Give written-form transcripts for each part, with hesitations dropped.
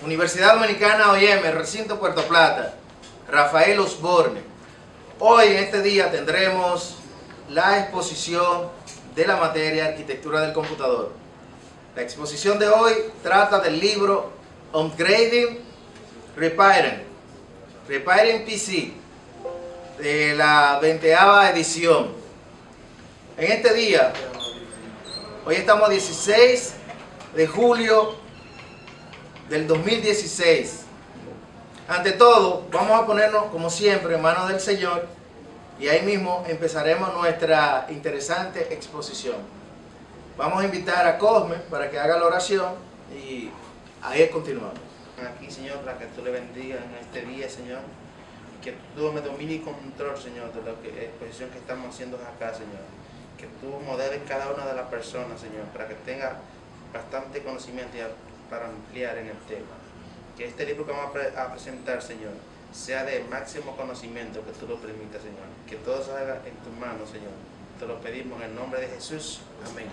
Universidad Dominicana OIM, Recinto Puerto Plata, Rafael Osborne. Hoy en este día tendremos la exposición de la materia Arquitectura del Computador. La exposición de hoy trata del libro Upgrading, Repairing PC, de la 20ª edición. En este día, hoy estamos 16 de julio del 2016. Ante todo, vamos a ponernos como siempre en manos del Señor y ahí mismo empezaremos nuestra interesante exposición. Vamos a invitar a Cosme para que haga la oración y ahí continuamos. Aquí, Señor, para que tú le bendigas en este día, Señor, que tú me domines y control, Señor, de la exposición que estamos haciendo acá, Señor, que tú modeles cada una de las personas, Señor, para que tenga bastante conocimiento para ampliar en el tema. Que este libro que vamos a presentar, Señor, sea de máximo conocimiento, que tú lo permitas, Señor, que todo salga en tus manos, Señor. Te lo pedimos en el nombre de Jesús. Amén.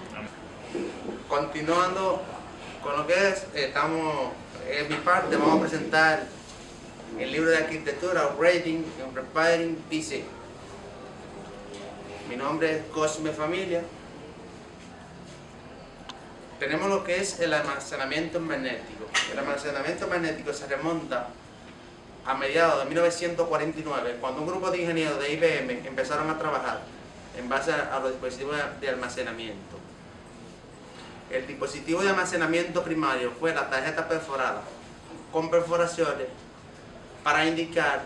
Continuando con lo que es, estamos en mi parte, vamos a presentar el libro de arquitectura Upgrading and Repairing PC. Mi nombre es Cosme Familia. Tenemos lo que es el almacenamiento magnético. El almacenamiento magnético se remonta a mediados de 1949, cuando un grupo de ingenieros de IBM empezaron a trabajar en base a los dispositivos de almacenamiento. El dispositivo de almacenamiento primario fue la tarjeta perforada con perforaciones para indicar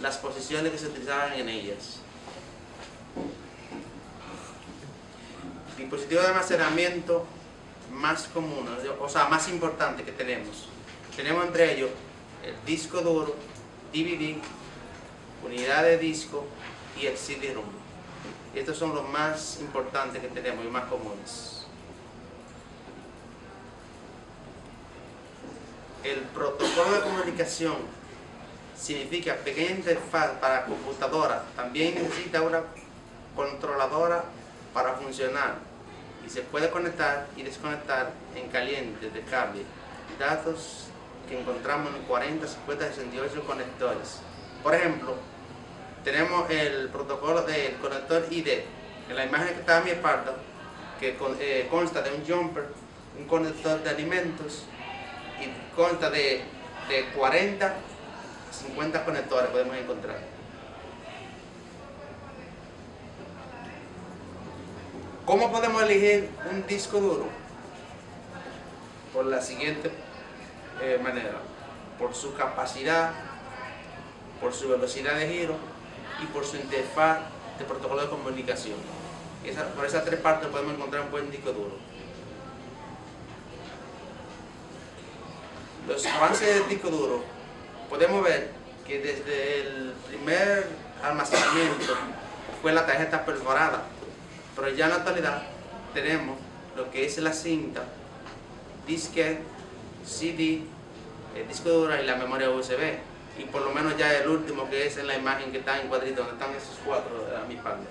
las posiciones que se utilizaban en ellas. El dispositivo de almacenamiento más común, o sea, más importante que tenemos entre ellos el disco duro, DVD, unidad de disco y el CD-ROM. Estos son los más importantes que tenemos y más comunes. El protocolo de comunicación significa pequeña interfaz para computadora. También necesita una controladora para funcionar y se puede conectar y desconectar en caliente de cable. Datos que encontramos en 40, 50, 68 conectores. Por ejemplo, tenemos el protocolo del conector ID. En la imagen que está a mi espalda, que consta de un jumper, un conector de alimentos y consta de 40, 50 conectores podemos encontrar. ¿Cómo podemos elegir un disco duro? Por la siguiente manera: por su capacidad, por su velocidad de giro y por su interfaz de protocolo de comunicación. Por esas tres partes podemos encontrar un buen disco duro. Los avances del disco duro, podemos ver que desde el primer almacenamiento fue la tarjeta perforada, pero ya en la actualidad tenemos lo que es la cinta, disquete, CD, el disco duro y la memoria USB. Y por lo menos ya el último, que es en la imagen que está en cuadrito, donde están esos cuatro a mi espalda.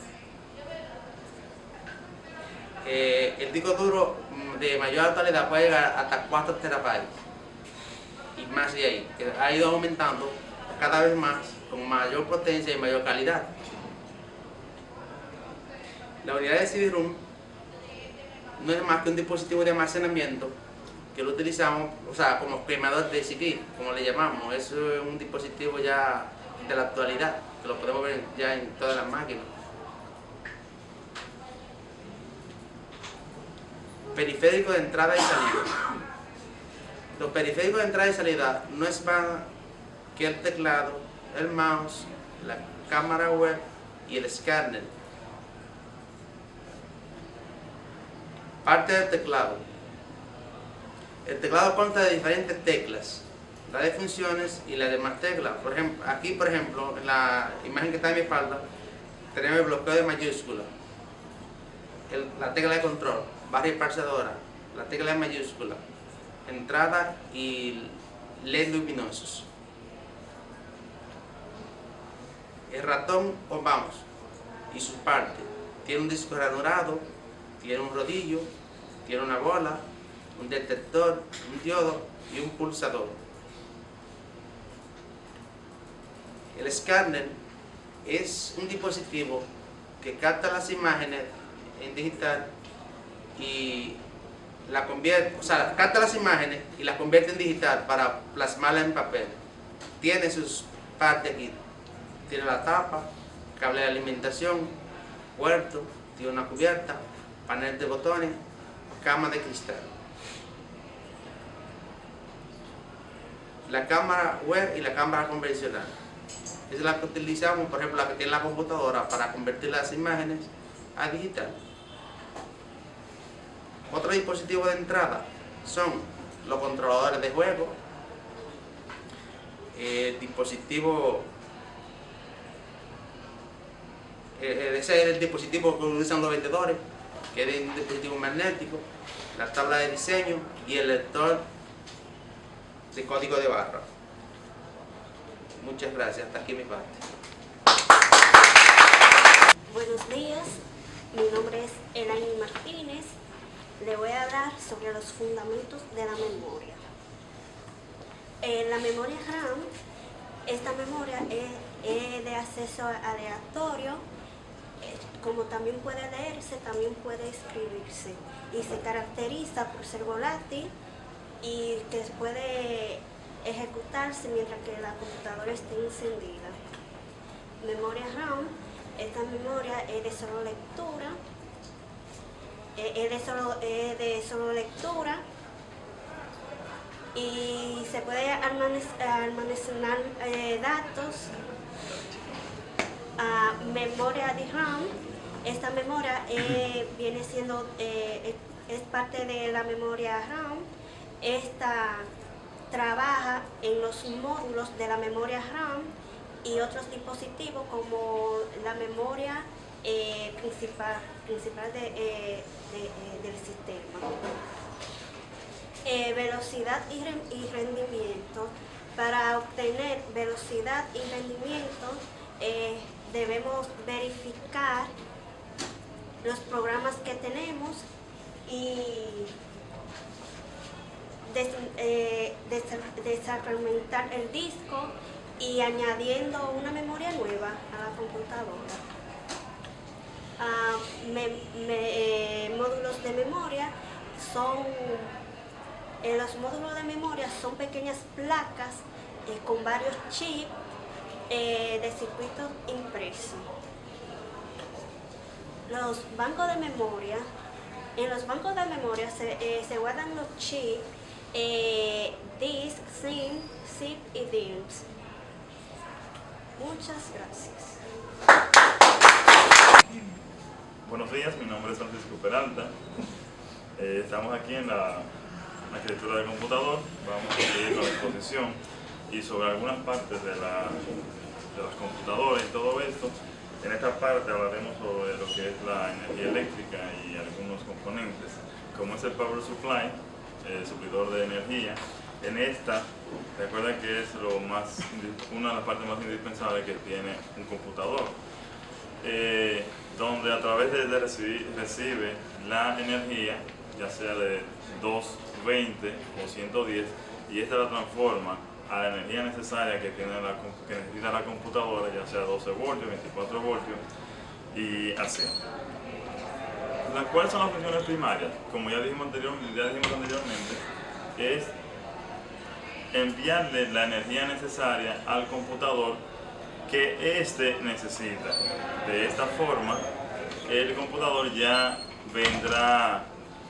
El disco duro de mayor actualidad puede llegar hasta 4 terabytes y más de ahí, que ha ido aumentando cada vez más con mayor potencia y mayor calidad. La unidad de CD-ROM no es más que un dispositivo de almacenamiento que lo utilizamos, o sea, como quemador de CD, como le llamamos. Eso es un dispositivo ya de la actualidad, que lo podemos ver ya en todas las máquinas. Periférico de entrada y salida. Los periféricos de entrada y salida no es más que el teclado, el mouse, la cámara web y el escáner. Parte del teclado. El teclado consta de diferentes teclas, la de funciones y las demás teclas. Por ejemplo, aquí, en la imagen que está en mi espalda, tenemos el bloqueo de mayúscula, la tecla de control, barra espaciadora, la tecla de mayúscula, entrada y LED luminosos. El ratón o mouse y sus partes. Tiene un disco ranurado, tiene un rodillo, tiene una bola, un detector, un diodo y un pulsador. El escáner es un dispositivo que capta las imágenes en digital y la convierte, capta las imágenes y las convierte en digital para plasmarla en papel. Tiene sus partes aquí. Tiene la tapa, cable de alimentación, puerto, tiene una cubierta, panel de botones, cama de cristal. La cámara web y la cámara convencional. Es la que utilizamos, por ejemplo, la que tiene la computadora para convertir las imágenes a digital. Otro dispositivo de entrada son los controladores de juego, ese es el dispositivo que utilizan los vendedores, que es un dispositivo magnético, la tabla de diseño y el lector de código de barra. Muchas gracias, hasta aquí mi parte. Buenos días, mi nombre es Elaine Martínez. Le voy a hablar sobre los fundamentos de la memoria. La memoria RAM, esta memoria es de acceso aleatorio, como también puede leerse, también puede escribirse y se caracteriza por ser volátil y que puede ejecutarse mientras que la computadora esté encendida. Memoria RAM, esta memoria es de solo lectura, y se puede almacenar datos. Memoria DRAM, esta memoria viene siendo, es parte de la memoria RAM. Esta trabaja en los módulos de la memoria RAM y otros dispositivos como la memoria principal del sistema. Velocidad y rendimiento. Para obtener velocidad y rendimiento debemos verificar los programas que tenemos y desacramentar el disco y añadiendo una memoria nueva a la computadora. Módulos de memoria son, los módulos de memoria son pequeñas placas con varios chips de circuitos impresos. Los bancos de memoria, en los bancos de memoria se guardan los chips disk, SIM, zip y DIMMs. Muchas gracias. Buenos días, mi nombre es Francisco Peralta. Estamos aquí en la arquitectura del computador. Vamos a seguir con la exposición y sobre algunas partes de las computadoras y todo esto. En esta parte hablaremos sobre lo que es la energía eléctrica y algunos componentes, como es el power supply, el suplidor de energía. En esta, recuerda que es una de las partes más indispensables que tiene un computador, donde a través de recibe la energía, ya sea de 220 o 110, y esta la transforma a la energía necesaria que necesita la computadora, ya sea 12 voltios, 24 voltios y así. ¿Cuáles son las funciones primarias? Como ya dijimos anteriormente, es enviarle la energía necesaria al computador que éste necesita. De esta forma, el computador ya vendrá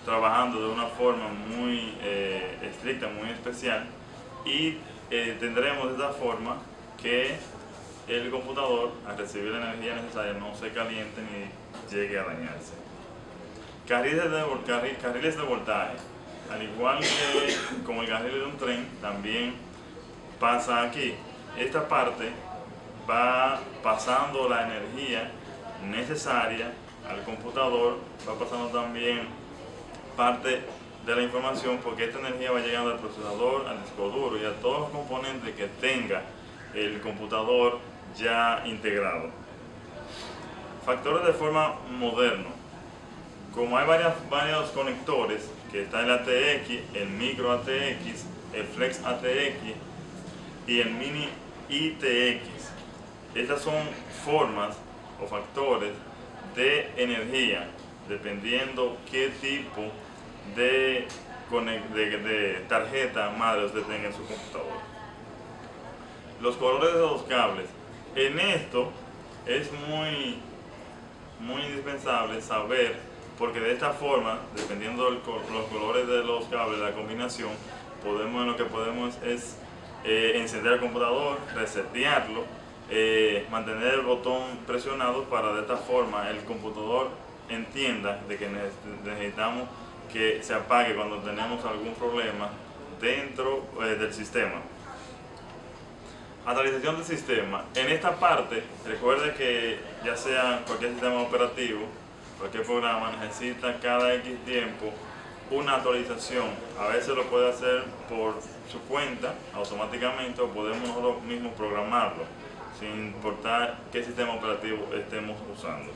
trabajando de una forma muy estricta, muy especial, y tendremos de esta forma que el computador, al recibir la energía necesaria, no se caliente ni llegue a dañarse. Carriles de voltaje. Al igual que como el carril de un tren, también pasa aquí. Esta parte va pasando la energía necesaria al computador, va pasando también parte de la información, porque esta energía va llegando al procesador, al disco duro y a todos los componentes que tenga el computador ya integrado. Factores de forma moderno. Como hay varios conectores que está el ATX, el micro ATX, el flex ATX y el mini ITX. Estas son formas o factores de energía, dependiendo qué tipo de tarjeta madre usted tenga en su computadora. Los colores de los cables. En esto es muy indispensable saber, porque de esta forma, dependiendo de los colores de los cables, la combinación, lo que podemos es encender el computador, resetearlo, mantener el botón presionado para de esta forma el computador entienda de que necesitamos que se apague cuando tenemos algún problema dentro del sistema. Actualización del sistema. En esta parte, recuerde que ya sea cualquier sistema operativo, cualquier programa necesita cada X tiempo una actualización. A veces lo puede hacer por su cuenta automáticamente, o podemos nosotros mismos programarlo, sin importar qué sistema operativo estemos usando.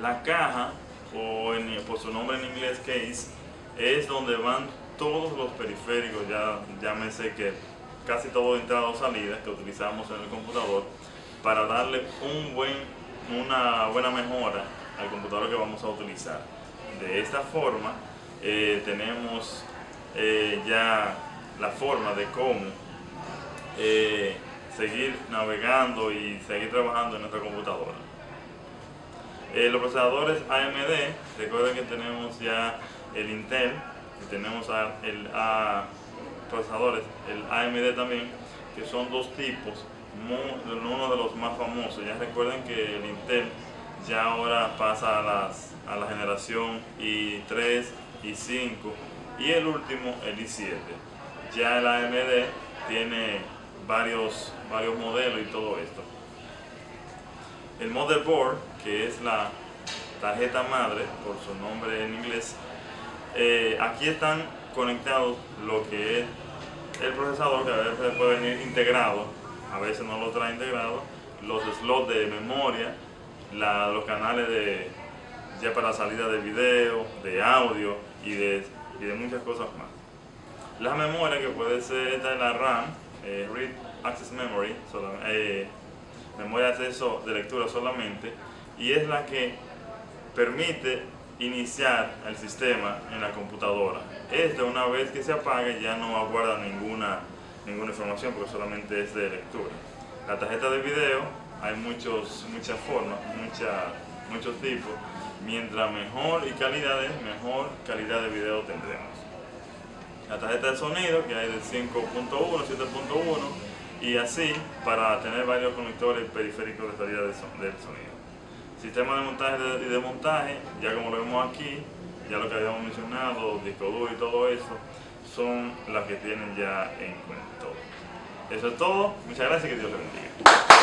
La caja, o por su nombre en inglés case, es donde van todos los periféricos, llámese que casi todo entrada o salida que utilizamos en el computador, para darle una buena mejora al computador que vamos a utilizar. De esta forma tenemos ya la forma de cómo seguir navegando y seguir trabajando en nuestra computadora. Los procesadores AMD, recuerden que tenemos ya el Intel y tenemos procesadores, el AMD también, que son dos tipos, uno de los más famosos. Ya recuerden que el Intel ya ahora pasa a la generación i3, i5 y el último el i7. Ya el AMD tiene varios modelos y todo esto. El motherboard, que es la tarjeta madre, por su nombre en inglés, aquí están conectados lo que es el procesador, que a veces puede venir integrado, a veces no lo trae integrado, los slots de memoria, los canales ya para salida de video, de audio y de muchas cosas más. La memoria, que puede ser esta es la RAM, Read Access Memory, memoria de acceso de lectura solamente, y es la que permite iniciar el sistema en la computadora. Una vez que se apague, ya no guarda ninguna información, porque solamente es de lectura. La tarjeta de video, hay muchas formas, muchos tipos. Mientras mejor calidad de video tendremos. La tarjeta de sonido, que hay de 5.1, 7.1 y así, para tener varios conectores periféricos de salida del sonido. Sistema de montaje y desmontaje, ya como lo vemos aquí, ya lo que habíamos mencionado, disco duro y todo eso, son las que tienen ya en cuenta todo. Eso es todo, muchas gracias y que Dios les bendiga.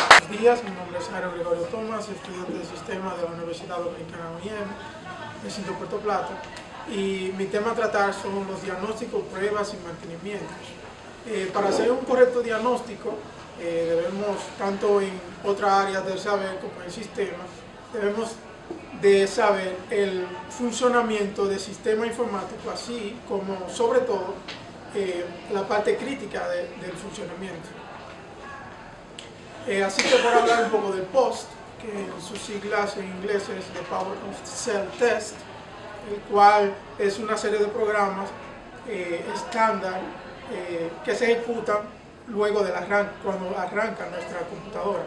Buenos días, mi nombre es Jairo Gregorio Tomás, estudiante de Sistema de la Universidad Dominicana UNIEM, recinto Puerto Plata, y mi tema a tratar son los diagnósticos, pruebas y mantenimientos. Para hacer un correcto diagnóstico, debemos, tanto en otras áreas del saber como en el sistema, debemos de saber el funcionamiento del sistema informático, así como, sobre todo, la parte crítica del funcionamiento. Así que para hablar un poco del POST, que sus siglas en inglés es The Power of Cell Test, el cual es una serie de programas estándar que se ejecutan luego del cuando arranca nuestra computadora.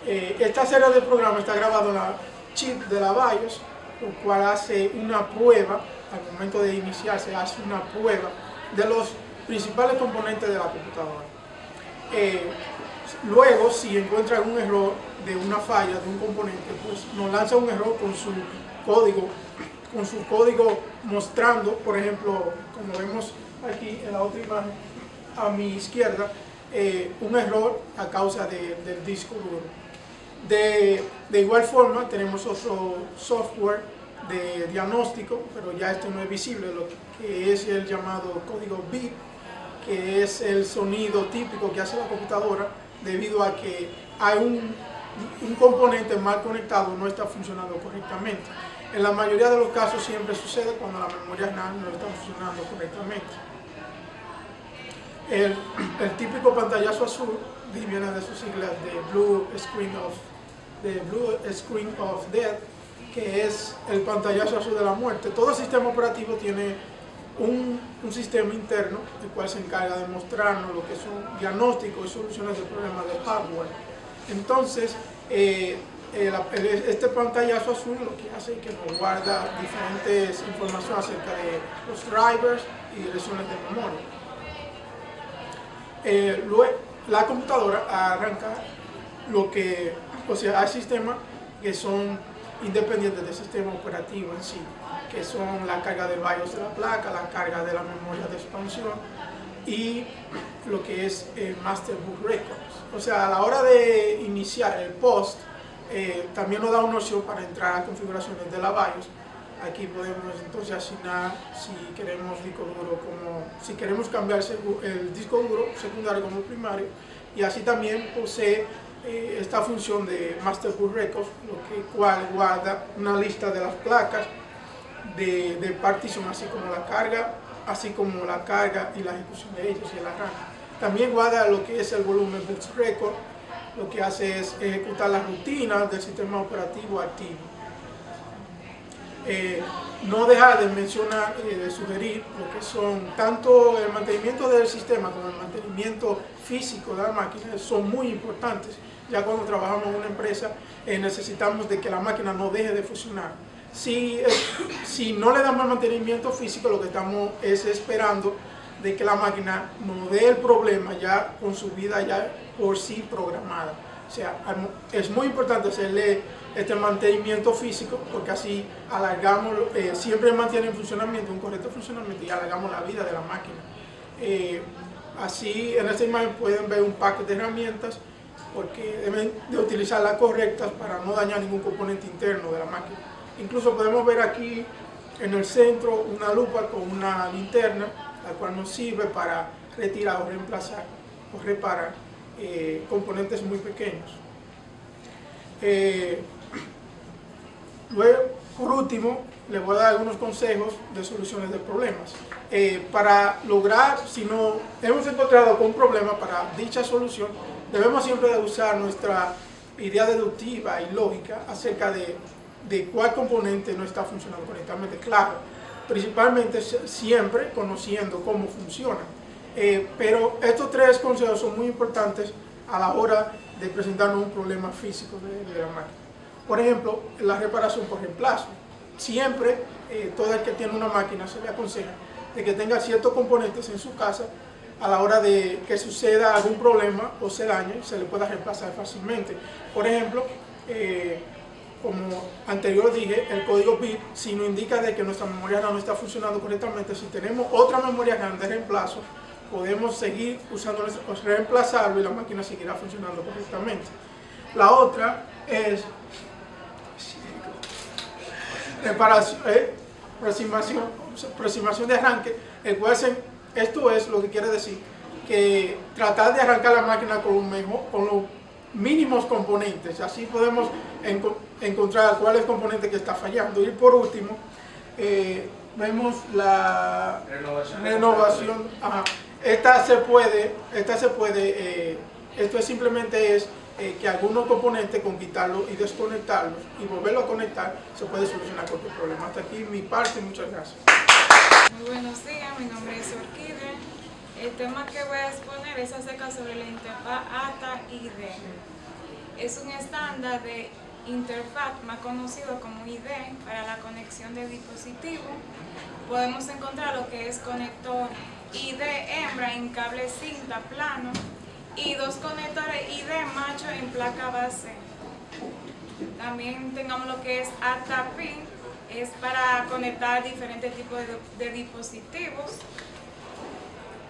Esta serie de programas está grabado en la chip de la BIOS, lo cual hace una prueba, al momento de iniciarse hace una prueba de los principales componentes de la computadora. Luego, si encuentra algún error de una falla de un componente, pues nos lanza un error con su código mostrando, por ejemplo, como vemos aquí en la otra imagen, a mi izquierda, un error a causa del disco duro. De igual forma, tenemos otro software de diagnóstico, pero ya esto no es visible, lo que es el llamado código beep, que es el sonido típico que hace la computadora debido a que hay un componente mal conectado, no está funcionando correctamente. En la mayoría de los casos siempre sucede cuando la memoria RAM no está funcionando correctamente. El típico pantallazo azul viene de sus siglas de Blue Screen of Death, que es el pantallazo azul de la muerte. Todo sistema operativo tiene un sistema interno, el cual se encarga de mostrarnos lo que son diagnósticos y soluciones de problemas de hardware. Entonces, este pantallazo azul lo que hace es que nos guarda diferentes informaciones acerca de los drivers y direcciones de memoria. Luego, la computadora arranca hay sistemas que son independientes del sistema operativo en sí, que son la carga del BIOS de la placa, la carga de la memoria de expansión y lo que es el Master Boot Records. O sea, a la hora de iniciar el post, también nos da una opción para entrar a configuraciones de la BIOS. Aquí podemos entonces asignar si queremos disco duro si queremos cambiar el disco duro secundario como primario, y así también posee esta función de Master Boot Records, cual guarda una lista de las placas de partición, así como la carga y la ejecución de ellos y el arranque. También guarda lo que es el volumen Boot Record, lo que hace es ejecutar las rutinas del sistema operativo activo. No dejar de mencionar, de sugerir lo que son tanto el mantenimiento del sistema como el mantenimiento físico de la máquina. Son muy importantes. Ya cuando trabajamos en una empresa necesitamos de que la máquina no deje de funcionar. Si no le damos mantenimiento físico, lo que estamos es esperando de que la máquina nos dé el problema ya con su vida ya por sí programada. O sea, es muy importante hacerle este mantenimiento físico, porque así alargamos, siempre mantiene en funcionamiento, un correcto funcionamiento, y alargamos la vida de la máquina. Así en esta imagen pueden ver un paquete de herramientas, porque deben de utilizar las correctas para no dañar ningún componente interno de la máquina. Incluso podemos ver aquí en el centro una lupa con una linterna, la cual nos sirve para retirar o reemplazar o reparar componentes muy pequeños. Luego, por último, les voy a dar algunos consejos de soluciones de problemas. Para lograr, si no hemos encontrado con un problema, para dicha solución, debemos siempre de usar nuestra idea deductiva y lógica acerca de cuál componente no está funcionando correctamente. Claro, principalmente siempre conociendo cómo funciona. Pero estos tres consejos son muy importantes a la hora de presentarnos un problema físico de la máquina. Por ejemplo, la reparación por reemplazo. Siempre, todo el que tiene una máquina se le aconseja de que tenga ciertos componentes en su casa, a la hora de que suceda algún problema o se dañe, se le pueda reemplazar fácilmente. Por ejemplo, como anterior dije, el código bit, si nos indica de que nuestra memoria RAM no está funcionando correctamente, si tenemos otra memoria RAM de reemplazo, podemos seguir usando reemplazarlo y la máquina seguirá funcionando correctamente. La otra es aproximación de arranque, el cual esto es lo que quiere decir que tratar de arrancar la máquina con los mínimos componentes, así podemos encontrar cuál es el componente que está fallando. Y por último, vemos la renovación. Esto es simplemente que algunos componentes, con quitarlos y desconectarlos y volverlo a conectar, se puede solucionar cualquier problema. Hasta aquí mi parte, muchas gracias. Muy buenos días, mi nombre es Orquídea. El tema que voy a exponer es acerca sobre la interfaz ATA-ID. Es un estándar de interfaz más conocido como ID para la conexión de dispositivos. Podemos encontrar lo que es conector ID hembra en cable cinta plano y dos conectores ID macho en placa base. También tengamos lo que es ATA-PIN, es para conectar diferentes tipos de dispositivos.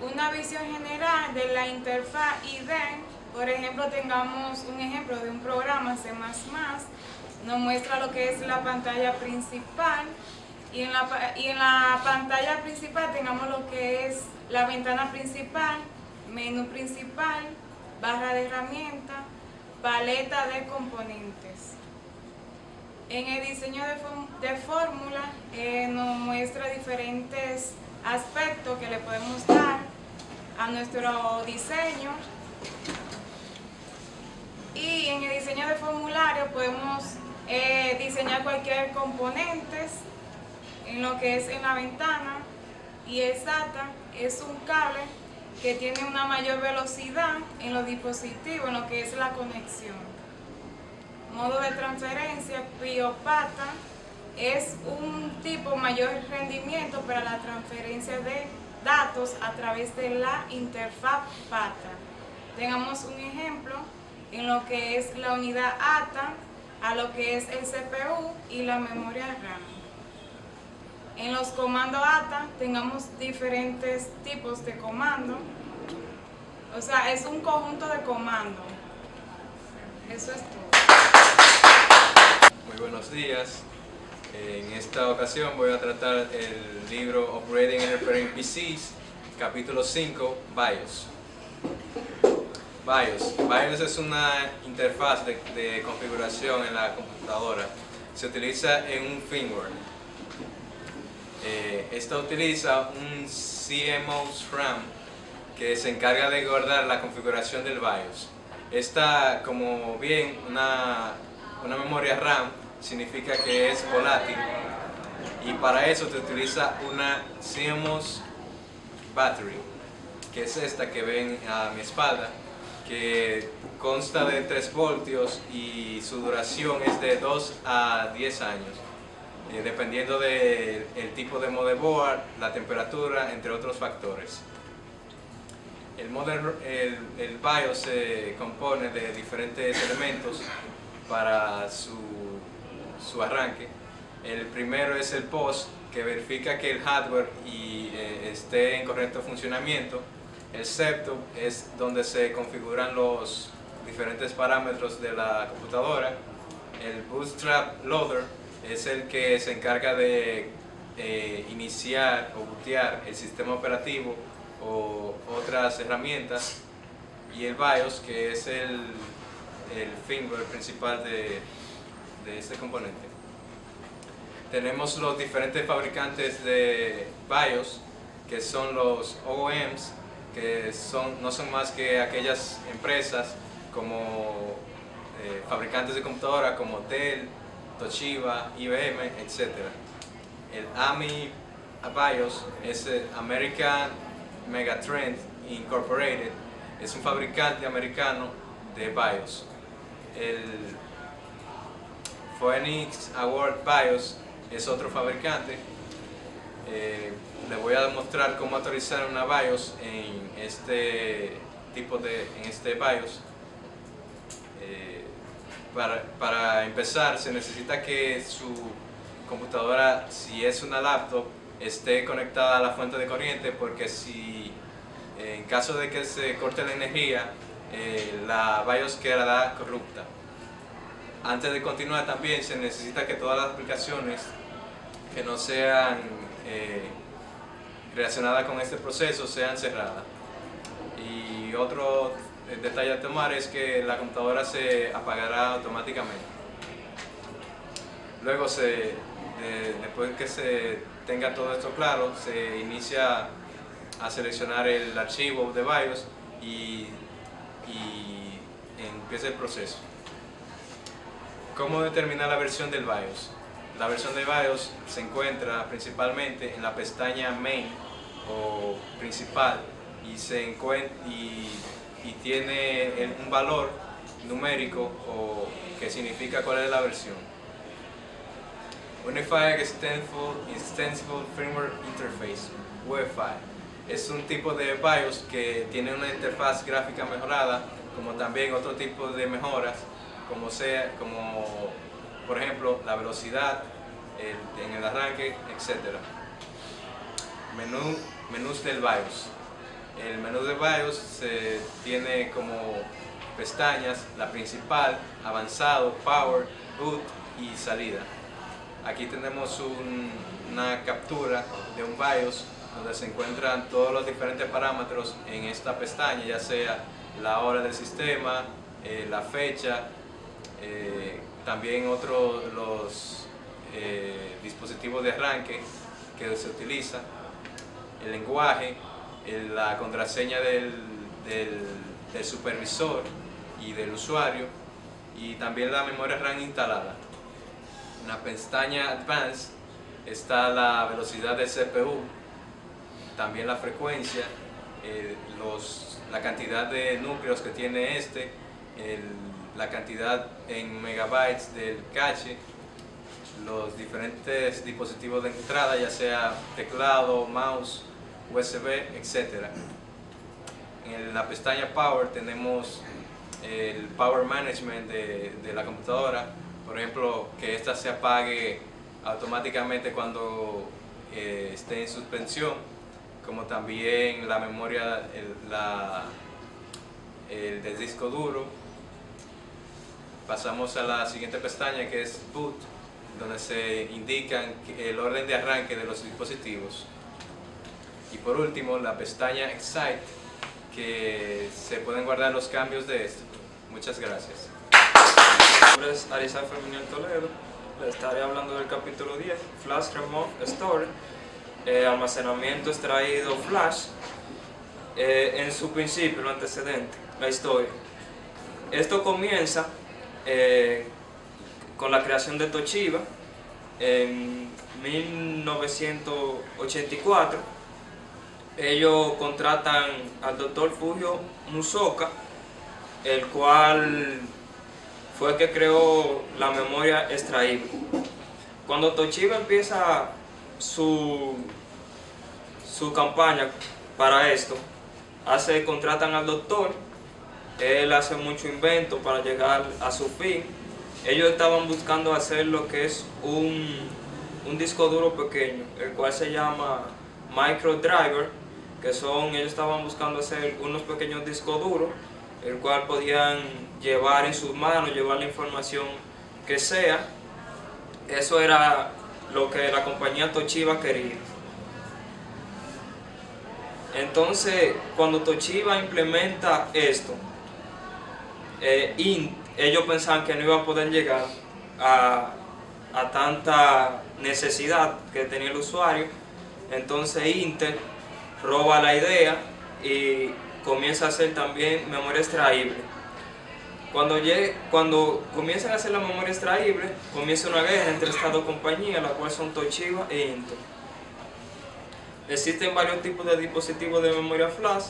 Una visión general de la interfaz ID, por ejemplo, tengamos un ejemplo de un programa C++, nos muestra lo que es la pantalla principal, y en la pantalla principal tengamos lo que es la ventana principal, menú principal, barra de herramientas, paleta de componentes. En el diseño de fórmula nos muestra diferentes aspectos que le podemos dar a nuestro diseño. Y en el diseño de formulario podemos diseñar cualquier componente en lo que es en la ventana, y el SATA es un cable que tiene una mayor velocidad en los dispositivos, en lo que es la conexión. Modo de transferencia, PIO-PATA, es un tipo mayor rendimiento para la transferencia de datos a través de la interfaz PATA. Tengamos un ejemplo en lo que es la unidad ATA, a lo que es el CPU y la memoria RAM. En los comandos ATA tengamos diferentes tipos de comandos, o sea, es un conjunto de comandos. Eso es todo. Muy buenos días. En esta ocasión voy a tratar el libro Operating and Repairing PCs, capítulo 5, BIOS. BIOS es una interfaz de configuración en la computadora. Se utiliza en un firmware. Esta utiliza un CMOS RAM que se encarga de guardar la configuración del BIOS. Esta, como bien una memoria RAM, significa que es volátil, y para eso se utiliza una CMOS battery, que es esta que ven a mi espalda, que consta de 3 voltios y su duración es de 2 a 10 años, dependiendo del tipo de motherboard, la temperatura, entre otros factores. El BIOS se compone de diferentes elementos para su arranque. El primero es el POS, que verifica que el hardware esté en correcto funcionamiento. El setup es donde se configuran los diferentes parámetros de la computadora. El Bootstrap Loader es el que se encarga de iniciar o bootear el sistema operativo o otras herramientas. Y el BIOS, que es el firmware principal de este componente. Tenemos los diferentes fabricantes de BIOS, que son los OEMs, que no son más que aquellas empresas como fabricantes de computadoras como Dell, Toshiba, IBM, etc. El AMI BIOS es el American Megatrend Incorporated, es un fabricante americano de BIOS. El Phoenix Award BIOS es otro fabricante. Le voy a mostrar cómo actualizar una BIOS en este BIOS. Para empezar, se necesita que su computadora, si es una laptop, esté conectada a la fuente de corriente, porque si en caso de que se corte la energía, la BIOS quedará corrupta. Antes de continuar, también se necesita que todas las aplicaciones que no sean relacionadas con este proceso sean cerradas. Y otro detalle a tomar es que la computadora se apagará automáticamente. Luego, después que se tenga todo esto claro, se inicia a seleccionar el archivo de BIOS y empieza el proceso. ¿Cómo determinar la versión del BIOS? La versión de BIOS se encuentra principalmente en la pestaña Main o Principal, y tiene un valor numérico que significa cuál es la versión. Unified Extensible Firmware Interface, UEFI, es un tipo de BIOS que tiene una interfaz gráfica mejorada, como también otro tipo de mejoras, como por ejemplo la velocidad en el arranque, etc. Menús del BIOS. El menú de BIOS tiene como pestañas: la principal, avanzado, power, boot y salida. Aquí tenemos una captura de un BIOS donde se encuentran todos los diferentes parámetros en esta pestaña, ya sea la hora del sistema, la fecha, También otros los dispositivos de arranque que se utiliza, el lenguaje, la contraseña del supervisor y del usuario, y también la memoria RAM instalada. En la pestaña Advanced está la velocidad del CPU, también la frecuencia, la cantidad de núcleos que tiene la cantidad en megabytes del cache, los diferentes dispositivos de entrada, ya sea teclado, mouse, USB, etc. En la pestaña Power tenemos el Power Management de la computadora, por ejemplo, que esta se apague automáticamente cuando esté en suspensión, como también la memoria del disco duro. Pasamos a la siguiente pestaña, que es Boot, donde se indican el orden de arranque de los dispositivos. Y por último, la pestaña Excite, que se pueden guardar los cambios de esto. Muchas gracias. Mi nombre es Arizal Ferminiel Toledo. Les estaré hablando del capítulo 10, Flash Remove Store, almacenamiento extraído Flash. En su principio, lo antecedente, la historia. Esto comienza con la creación de Toshiba en 1984. Ellos contratan al doctor Fujio Musoka, el cual fue el que creó la memoria extraíble. Cuando Toshiba empieza su campaña para esto, contratan al doctor, él hace mucho invento para llegar a su fin. Ellos estaban buscando hacer lo que es un disco duro pequeño, el cual se llama Micro Driver, ellos estaban buscando hacer unos pequeños discos duros, el cual podían llevar en sus manos, llevar la información que sea. Eso era lo que la compañía Toshiba quería. Entonces, cuando Toshiba implementa esto, ellos pensaban que no iba a poder llegar a tanta necesidad que tenía el usuario. Entonces Intel roba la idea y comienza a hacer también memoria extraíble. Cuando comienzan a hacer la memoria extraíble, comienza una guerra entre estas dos compañías, las cuales son Toshiba e Intel. Existen varios tipos de dispositivos de memoria flash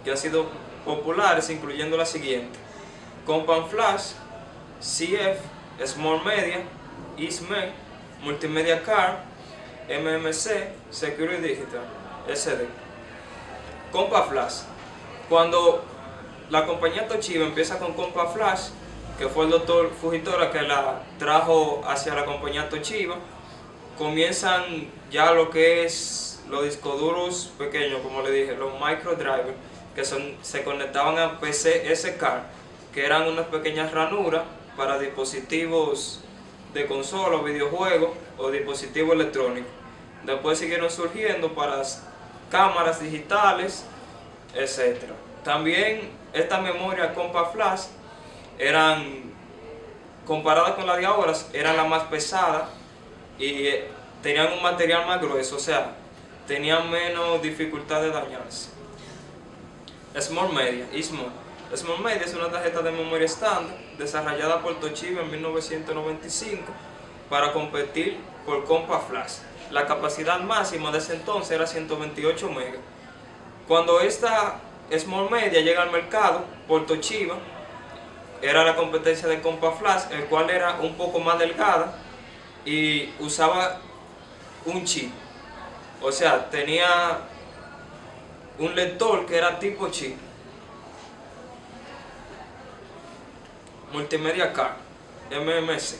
que han sido populares, incluyendo la siguiente: Compact Flash, CF, Small Media, ISME, Multimedia Card, MMC, Security Digital, SD. Compact Flash. Cuando la compañía Toshiba empieza con Compact Flash, que fue el doctor Fujitora que la trajo hacia la compañía Toshiba, comienzan ya lo que es los discos duros pequeños, como le dije, los micro drivers, que se conectaban a PC S-Card, que eran unas pequeñas ranuras para dispositivos de consola, videojuegos o dispositivos electrónicos. Después siguieron surgiendo para cámaras digitales, etc. También estas memorias Compact Flash eran, comparadas con las de ahora, eran las más pesadas y tenían un material más grueso, o sea, tenían menos dificultad de dañarse. Small Media, Small Media es una tarjeta de memoria estándar desarrollada por Toshiba en 1995 para competir por Compact Flash. La capacidad máxima de ese entonces era 128 megas. Cuando esta Small Media llega al mercado por Toshiba, era la competencia de Compact Flash, el cual era un poco más delgada y usaba un chip. O sea, tenía un lector que era tipo chip. Multimedia Card, MMC.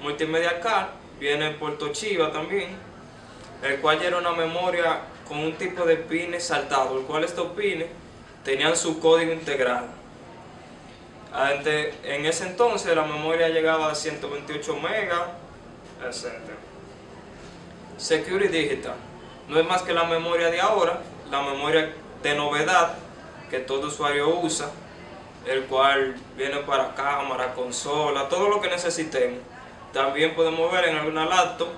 Multimedia Card viene por Toshiba también, el cual era una memoria con un tipo de pines saltados, el cual estos pines tenían su código integrado. En ese entonces la memoria llegaba a 128 megas, etc. Security Digital no es más que la memoria de ahora, la memoria de novedad que todo usuario usa, el cual viene para cámara, consola, todo lo que necesitemos. También podemos ver en alguna laptop,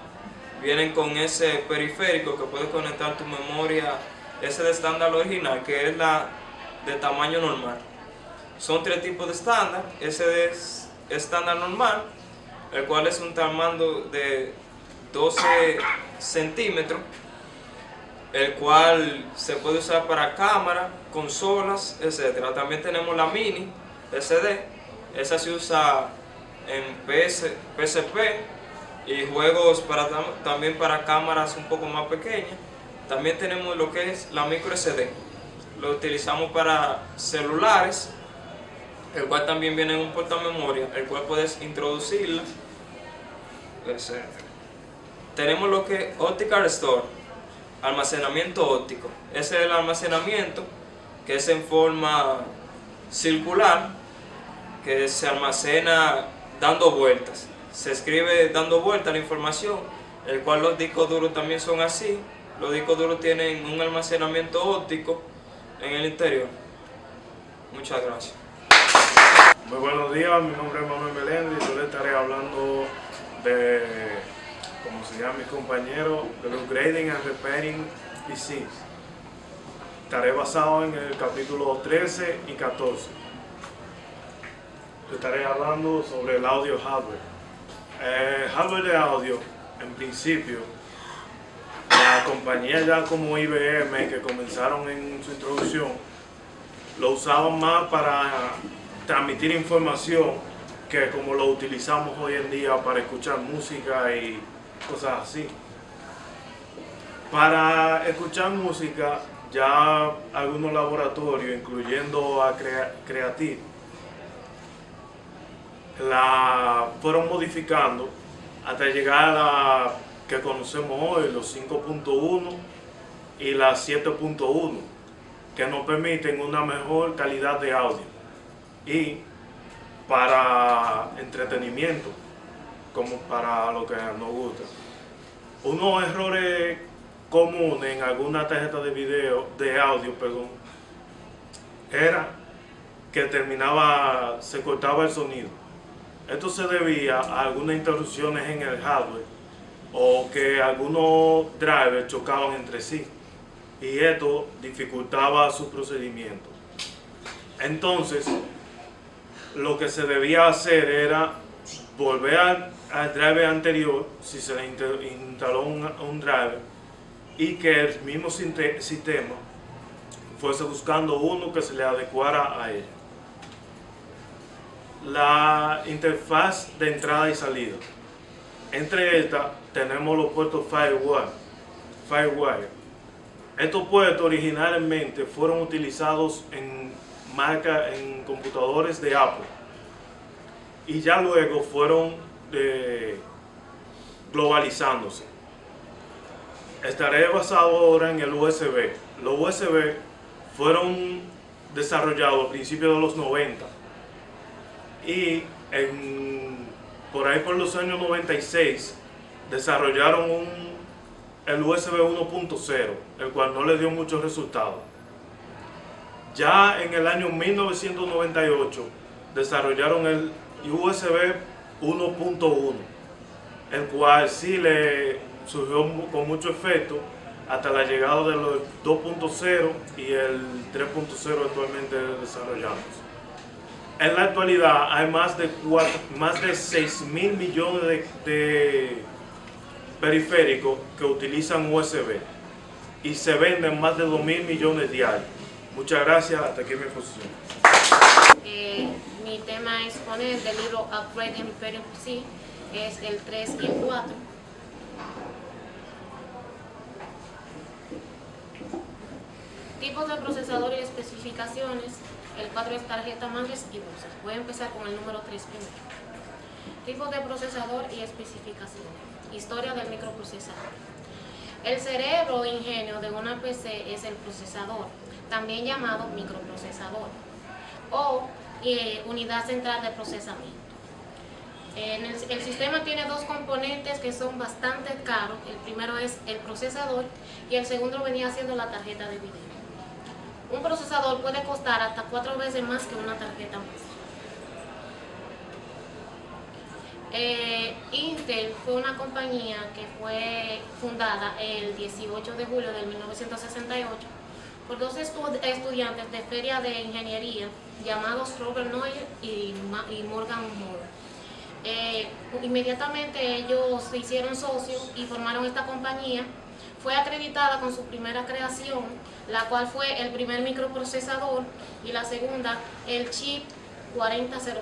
vienen con ese periférico que puedes conectar tu memoria, ese de estándar original, que es la de tamaño normal. Son 3 tipos de estándar. Ese de estándar normal, el cual es un tamaño de 12 centímetros, el cual se puede usar para cámara, consolas, etc. También tenemos la mini SD, esa se usa en PSP y juegos también para cámaras un poco más pequeñas. También tenemos lo que es la micro SD, lo utilizamos para celulares, el cual también viene en un portamemoria, el cual puedes introducirla, etc. Tenemos lo que es Optical Store, almacenamiento óptico. Ese es el almacenamiento que es en forma circular, que se almacena dando vueltas. Se escribe dando vueltas la información, el cual los discos duros también son así. Los discos duros tienen un almacenamiento óptico en el interior. Muchas gracias. Muy buenos días, mi nombre es Manuel Meléndez y yo le estaré hablando de, como se llama mi compañero, de upgrading and repairing PCs. Estaré basado en el capítulo 13 y 14. Estaré hablando sobre el audio hardware. Hardware de audio, en principio, la compañía ya como IBM, que comenzaron en su introducción, lo usaban más para transmitir información que como lo utilizamos hoy en día para escuchar música y cosas así. Para escuchar música, ya algunos laboratorios, incluyendo a Creative, la fueron modificando hasta llegar a la que conocemos hoy, los 5.1 y la 7.1, que nos permiten una mejor calidad de audio y para entretenimiento, como para lo que nos gusta. Unos errores comunes en alguna tarjeta de audio, era que se cortaba el sonido. Esto se debía a algunas interrupciones en el hardware o que algunos drivers chocaban entre sí y esto dificultaba su procedimiento. Entonces, lo que se debía hacer era volver al driver anterior, si se le instaló un driver, y que el mismo sistema fuese buscando uno que se le adecuara a ella. La interfaz de entrada y salida. Entre estas tenemos los puertos Firewire. Estos puertos originalmente fueron utilizados en computadores de Apple y ya luego fueron globalizándose. Estaré basado ahora en el USB. Los USB fueron desarrollados a principios de los 90 y por ahí por los años 96 desarrollaron el USB 1.0, el cual no le dio muchos resultados. Ya en el año 1998 desarrollaron el USB 1.1, el cual sí le surgió con mucho efecto hasta la llegada de los 2.0 y el 3.0 actualmente desarrollados. En la actualidad hay más de 6.000 millones de periféricos que utilizan USB y se venden más de 2.000 millones diarios. Muchas gracias, hasta aquí mi exposición. Mi tema a exponer del libro Upgrade and Repairing PC es el 3 y el 4. Tipos de procesador y especificaciones. El 4 es tarjeta madres y buses. Voy a empezar con el número 3 primero. Tipos de procesador y especificaciones. Historia del microprocesador. El cerebro o ingenio de una PC es el procesador, también llamado microprocesador o unidad central de procesamiento. El sistema tiene dos componentes que son bastante caros. El primero es el procesador y el segundo venía siendo la tarjeta de video. Un procesador puede costar hasta 4 veces más que una tarjeta madre. Intel fue una compañía que fue fundada el 18 de julio de 1968 por dos estudiantes de feria de ingeniería llamados Robert Noyce y Morgan Moore. Inmediatamente ellos se hicieron socios y formaron esta compañía. Fue acreditada con su primera creación, la cual fue el primer microprocesador, y la segunda, el chip 4004.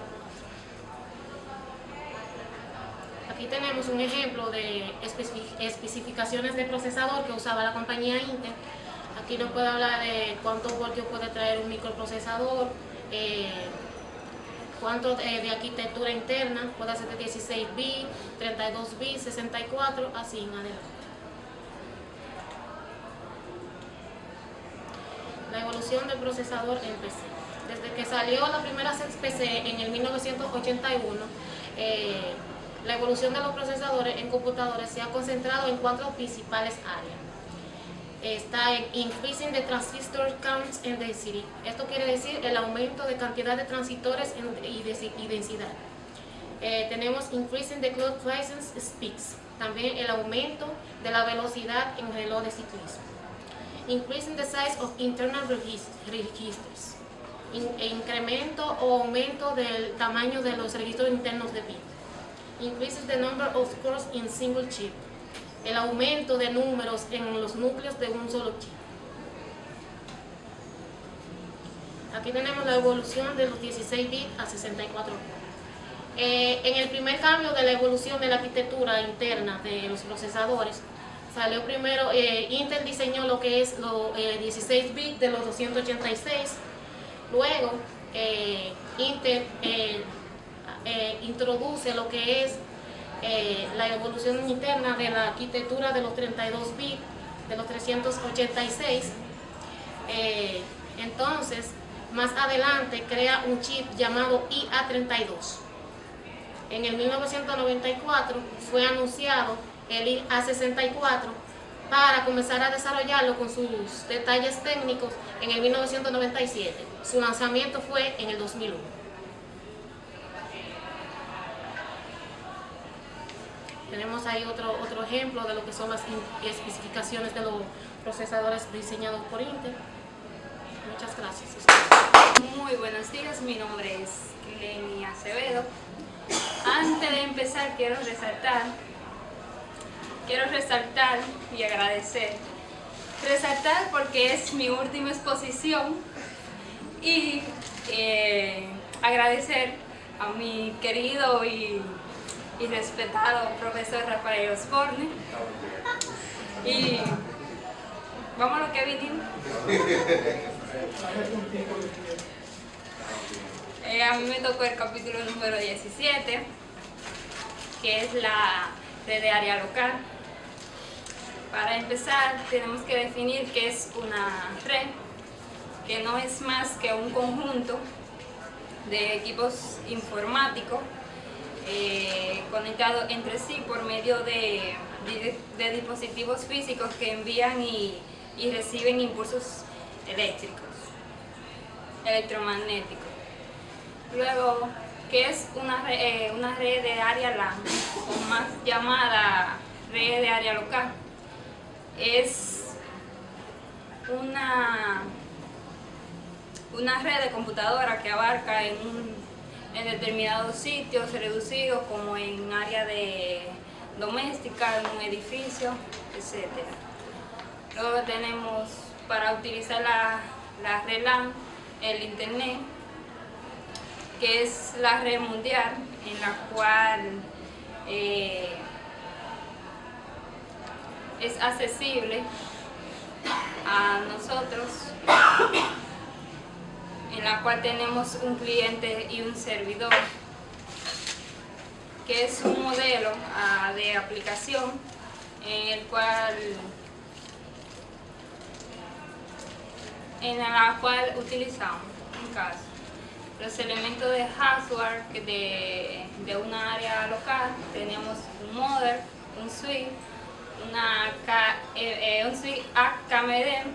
Aquí tenemos un ejemplo de especificaciones de procesador que usaba la compañía Intel. Aquí nos puede hablar de cuántos voltios puede traer un microprocesador, cuánto de arquitectura interna, puede ser de 16 bits, 32 bits, 64, así en adelante. La evolución del procesador en PC. Desde que salió la primera PC en el 1981, la evolución de los procesadores en computadores se ha concentrado en 4 principales áreas. Está en Increasing the Transistor Counts and Density. Esto quiere decir el aumento de cantidad de transistores y densidad. Tenemos Increasing the Clock License Speeds. También el aumento de la velocidad en reloj de ciclismo. Increasing the size of internal registers. Incremento o aumento del tamaño de los registros internos de bit. Increases the number of cores in single chip. El aumento de números en los núcleos de un solo chip. Aquí tenemos la evolución de los 16 bits a 64 bits. En el primer cambio de la evolución de la arquitectura interna de los procesadores, salió primero, Intel diseñó lo que es los 16 bits de los 286. Luego, Intel introduce lo que es la evolución interna de la arquitectura de los 32 bits, de los 386. Entonces, más adelante crea un chip llamado IA32. En el 1994 fue anunciado el IA64 para comenzar a desarrollarlo con sus detalles técnicos en el 1997. Su lanzamiento fue en el 2001. Tenemos ahí otro ejemplo de lo que son las especificaciones de los procesadores diseñados por Intel. Muchas gracias. Muy buenos días, mi nombre es Lenny Acevedo. Antes de empezar quiero resaltar y agradecer. Resaltar porque es mi última exposición y agradecer a mi querido y respetado profesor Rafael Osborne. Y vamos a lo que vinimos. A mí me tocó el capítulo número 17, que es la red de área local. Para empezar, tenemos que definir qué es una red, que no es más que un conjunto de equipos informáticos conectados entre sí por medio de dispositivos físicos que envían y reciben impulsos electromagnéticos. Luego, ¿qué es una red de área LAN, o más llamada red de área local? Es una red de computadora que abarca en determinados sitios reducidos, como en área doméstica, en un edificio, etc. Luego tenemos, para utilizar la red LAN, el Internet, que es la red mundial en la cual es accesible a nosotros, en la cual tenemos un cliente y un servidor, que es un modelo de aplicación en la cual utilizamos, en caso, los elementos de hardware de una área local. Tenemos un modem, un switch, un switch AKMD,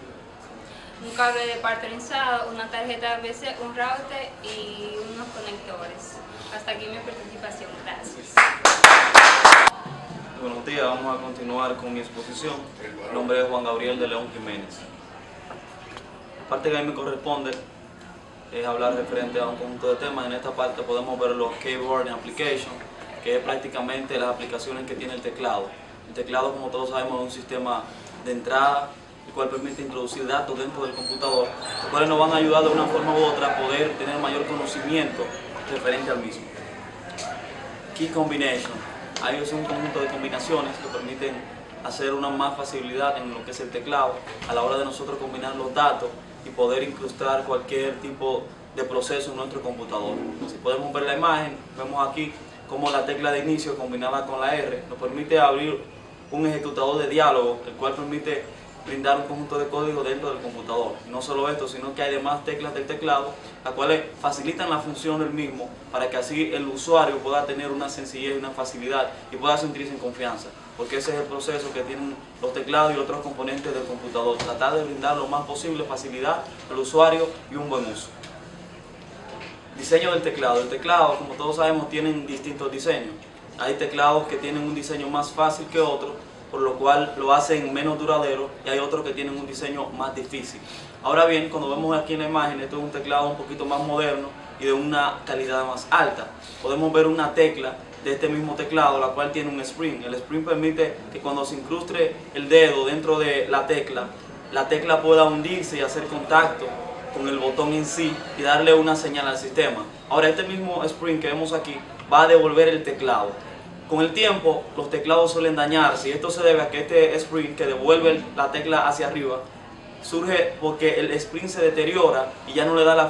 un cable de par trenzado, una tarjeta ABC, un router y unos conectores. Hasta aquí mi participación. Gracias. Buenos días, vamos a continuar con mi exposición. Mi nombre es Juan Gabriel de León Jiménez. La parte que a mí me corresponde es hablar referente a un conjunto de temas. En esta parte podemos ver los keyboard application, que es prácticamente las aplicaciones que tiene el teclado. El teclado, como todos sabemos, es un sistema de entrada, el cual permite introducir datos dentro del computador, los cuales nos van a ayudar de una forma u otra a poder tener mayor conocimiento referente al mismo. Key combination. Hay un conjunto de combinaciones que permiten hacer una más facilidad en lo que es el teclado a la hora de nosotros combinar los datos y poder incrustar cualquier tipo de proceso en nuestro computador. Si podemos ver la imagen, vemos aquí cómo la tecla de inicio combinada con la R nos permite abrir un ejecutador de diálogo, el cual permite brindar un conjunto de código dentro del computador. Y no solo esto, sino que hay demás teclas del teclado, las cuales facilitan la función del mismo para que así el usuario pueda tener una sencillez y una facilidad y pueda sentirse en confianza. Porque ese es el proceso que tienen los teclados y otros componentes del computador. Tratar de brindar lo más posible facilidad al usuario y un buen uso. Diseño del teclado. El teclado, como todos sabemos, tienen distintos diseños. Hay teclados que tienen un diseño más fácil que otros, por lo cual lo hacen menos duradero, y hay otros que tienen un diseño más difícil. Ahora bien, cuando vemos aquí en la imagen, esto es un teclado un poquito más moderno y de una calidad más alta. Podemos ver una tecla de este mismo teclado, la cual tiene un spring. El spring permite que cuando se incruste el dedo dentro de la tecla pueda hundirse y hacer contacto con el botón en sí y darle una señal al sistema. Ahora, este mismo spring que vemos aquí va a devolver el teclado. Con el tiempo, los teclados suelen dañarse, y esto se debe a que este spring que devuelve la tecla hacia arriba surge porque el spring se deteriora y ya no le da la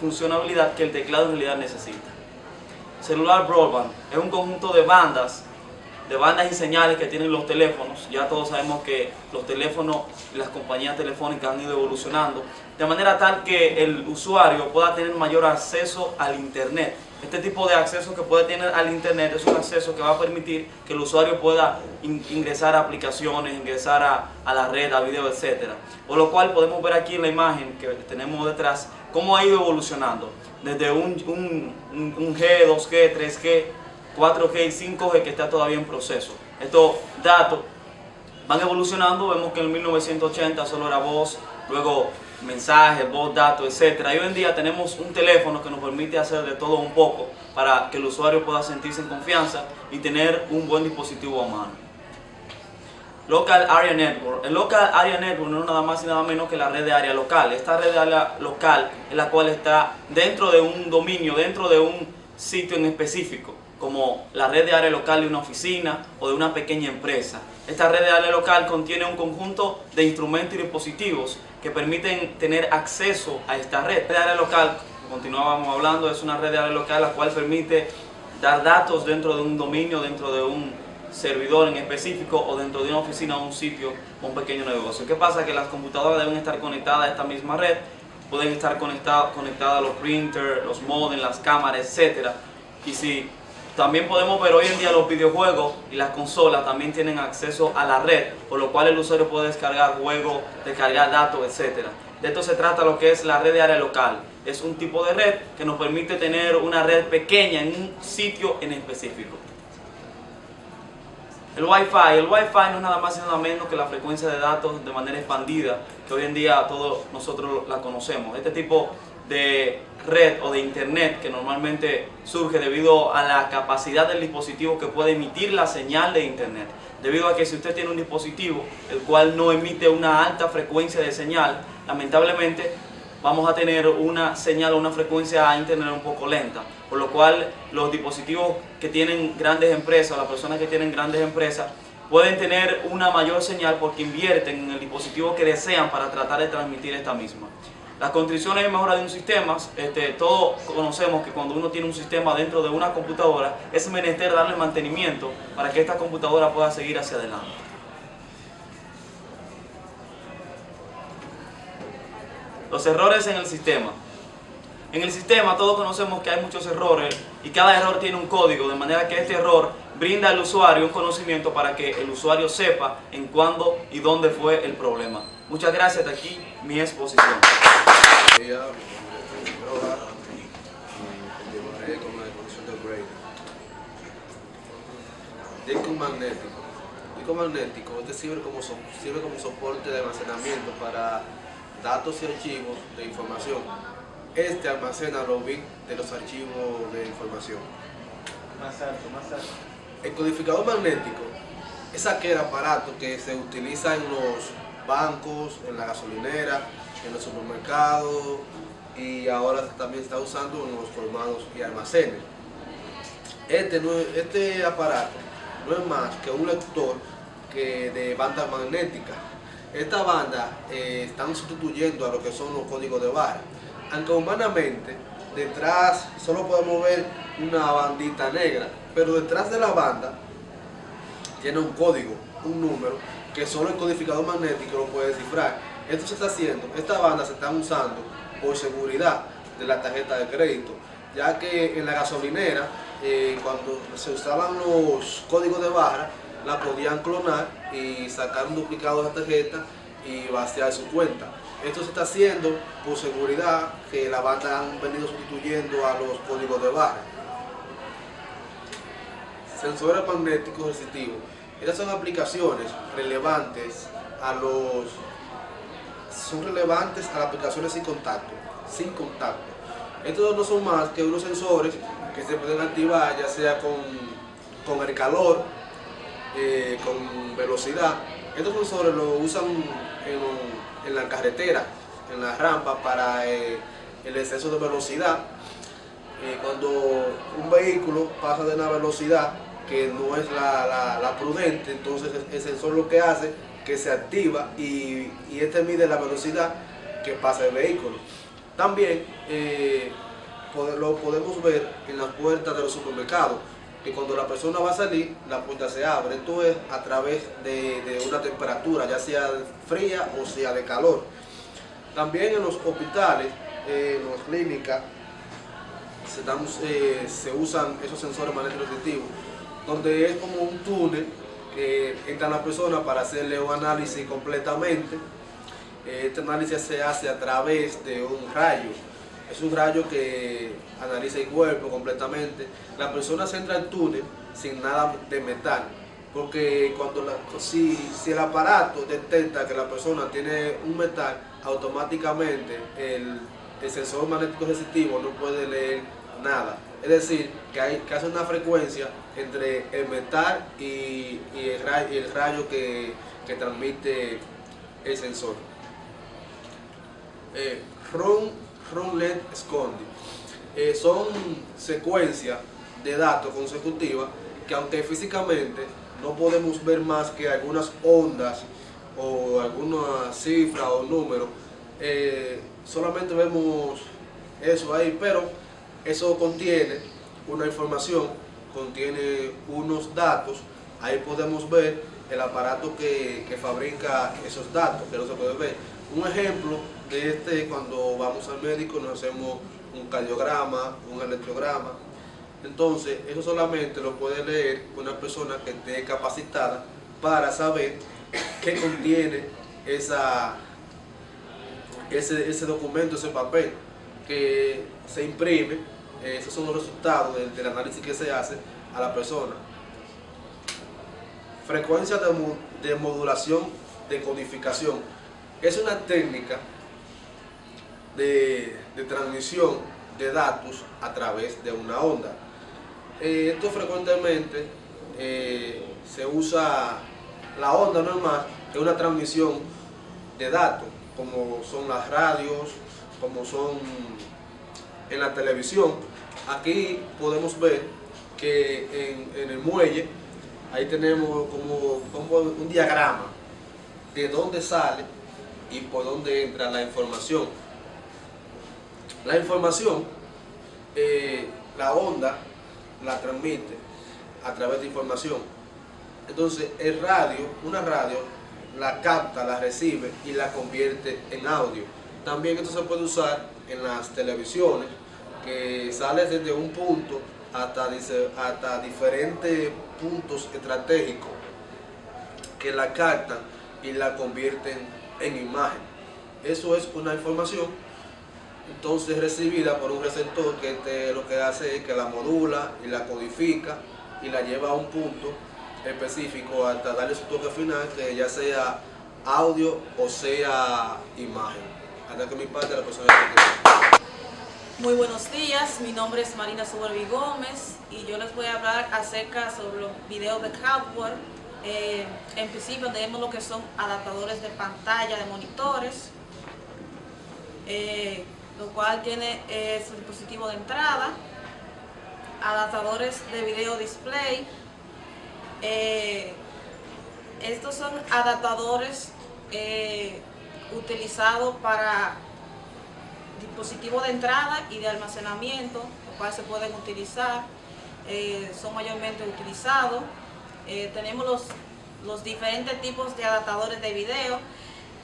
funcionalidad que el teclado en realidad necesita. Celular broadband es un conjunto de bandas y señales que tienen los teléfonos. Ya todos sabemos que los teléfonos y las compañías telefónicas han ido evolucionando de manera tal que el usuario pueda tener mayor acceso al internet. Este tipo de acceso que puede tener al internet es un acceso que va a permitir que el usuario pueda ingresar a aplicaciones, ingresar a la red, a video, etc. Por lo cual podemos ver aquí en la imagen que tenemos detrás cómo ha ido evolucionando desde un G, 2G, 3G, 4G y 5G que está todavía en proceso. Estos datos van evolucionando. Vemos que en 1980 solo era voz, luego mensajes, voz, datos, etc. Y hoy en día tenemos un teléfono que nos permite hacer de todo un poco para que el usuario pueda sentirse en confianza y tener un buen dispositivo a mano. Local Area Network. El Local Area Network no es nada más y nada menos que la red de área local. Esta red de área local es la cual está dentro de un dominio, dentro de un sitio en específico, como la red de área local de una oficina o de una pequeña empresa. Esta red de área local contiene un conjunto de instrumentos y dispositivos que permiten tener acceso a esta red. La red de área local, como continuábamos hablando, es una red de área local la cual permite dar datos dentro de un dominio, dentro de un servidor en específico o dentro de una oficina o un sitio o un pequeño negocio. ¿Qué pasa? Que las computadoras deben estar conectadas a esta misma red, pueden estar conectadas a los printers, los modems, las cámaras, etc. Y si también podemos ver hoy en día los videojuegos y las consolas también tienen acceso a la red, por lo cual el usuario puede descargar juegos, descargar datos, etc. De esto se trata lo que es la red de área local. Es un tipo de red que nos permite tener una red pequeña en un sitio en específico. El Wi-Fi no es nada más y nada menos que la frecuencia de datos de manera expandida, que hoy en día todos nosotros la conocemos. Este tipo de red o de internet que normalmente surge debido a la capacidad del dispositivo que puede emitir la señal de internet. Debido a que si usted tiene un dispositivo el cual no emite una alta frecuencia de señal, lamentablemente vamos a tener una señal o una frecuencia a internet un poco lenta. Por lo cual los dispositivos que tienen grandes empresas, las personas que tienen grandes empresas, pueden tener una mayor señal porque invierten en el dispositivo que desean para tratar de transmitir esta misma. Las condiciones de mejora de un sistema, todos conocemos que cuando uno tiene un sistema dentro de una computadora, es menester darle mantenimiento para que esta computadora pueda seguir hacia adelante. Los errores en el sistema. En el sistema todos conocemos que hay muchos errores y cada error tiene un código, de manera que este error brinda al usuario un conocimiento para que el usuario sepa en cuándo y dónde fue el problema. Muchas gracias, hasta aquí mi exposición. Continuaré con la exposición del Brady. Disco magnético. Disco magnético, este sirve como soporte de almacenamiento para datos y archivos de información. Este almacena los bits de los archivos de información. Más alto. El codificador magnético es aquel aparato que se utiliza en los bancos, en la gasolinera, en los supermercados y ahora también se está usando en los colmados y almacenes. Este aparato no es más que un lector de banda magnética. Esta banda están sustituyendo a lo que son los códigos de barra. Aunque humanamente detrás solo podemos ver una bandita negra, pero detrás de la banda tiene un código, un número, que solo el codificador magnético lo puede descifrar. Esto se está haciendo, esta banda se está usando por seguridad de la tarjeta de crédito, ya que en la gasolinera, cuando se usaban los códigos de barra, la podían clonar y sacar un duplicado de la tarjeta y vaciar su cuenta. Esto se está haciendo por seguridad, que la banda han venido sustituyendo a los códigos de barra. Sensores magnéticos resistivos. Estas son aplicaciones relevantes son relevantes a las aplicaciones sin contacto. Estos no son más que unos sensores que se pueden activar ya sea con el calor, con velocidad. Estos sensores los usan en la carretera, en la rampa para el exceso de velocidad. Cuando un vehículo pasa de una velocidad que no es la prudente, entonces el sensor lo que hace que se activa y este mide la velocidad que pasa el vehículo. También lo podemos ver en las puertas de los supermercados, que cuando la persona va a salir, la puerta se abre. Esto es a través de una temperatura, ya sea fría o sea de calor. También en los hospitales, en las clínicas, se usan esos sensores magnéticos resistivos, donde es como un túnel que entra la persona para hacerle un análisis completamente. Este análisis se hace a través de un rayo. Es un rayo que analiza el cuerpo completamente. La persona se entra al túnel sin nada de metal, porque si el aparato detecta que la persona tiene un metal, automáticamente el sensor magnético resistivo no puede leer nada. Es decir, que hace una frecuencia entre el metal y el rayo que transmite el sensor. Run-Length Escondi. Son secuencias de datos consecutivas que, aunque físicamente no podemos ver más que algunas ondas o algunas cifras o números, solamente vemos eso ahí, pero eso contiene una información, contiene unos datos. Ahí podemos ver el aparato que fabrica esos datos, que no se puede ver. Un ejemplo de cuando vamos al médico nos hacemos un cardiograma, un electrograma. Entonces, eso solamente lo puede leer una persona que esté capacitada para saber qué contiene ese documento, ese papel que se imprime. Esos son los resultados del análisis que se hace a la persona. Frecuencia de modulación de codificación. Es una técnica de transmisión de datos a través de una onda. Esto frecuentemente se usa, la onda no es más que una transmisión de datos, como son las radios, como son en la televisión. Aquí podemos ver que en el muelle, ahí tenemos como un diagrama de dónde sale y por dónde entra la información. La información, la onda la transmite a través de información. Entonces una radio la capta, la recibe y la convierte en audio. También esto se puede usar en las televisiones, que sale desde un punto hasta diferentes puntos estratégicos que la captan y la convierten en imagen. Eso es una información entonces recibida por un receptor que lo que hace es que la modula y la codifica y la lleva a un punto específico hasta darle su toque final, que ya sea audio o sea imagen. Hasta que mi parte la persona que Muy buenos días, mi nombre es Marina Subervi Gómez y yo les voy a hablar acerca sobre los videos de hardware. En principio tenemos lo que son adaptadores de pantalla de monitores, lo cual tiene su dispositivo de entrada, adaptadores de video display. Estos son adaptadores utilizados para dispositivos de entrada y de almacenamiento, los cuales se pueden utilizar, son mayormente utilizados. Tenemos los diferentes tipos de adaptadores de video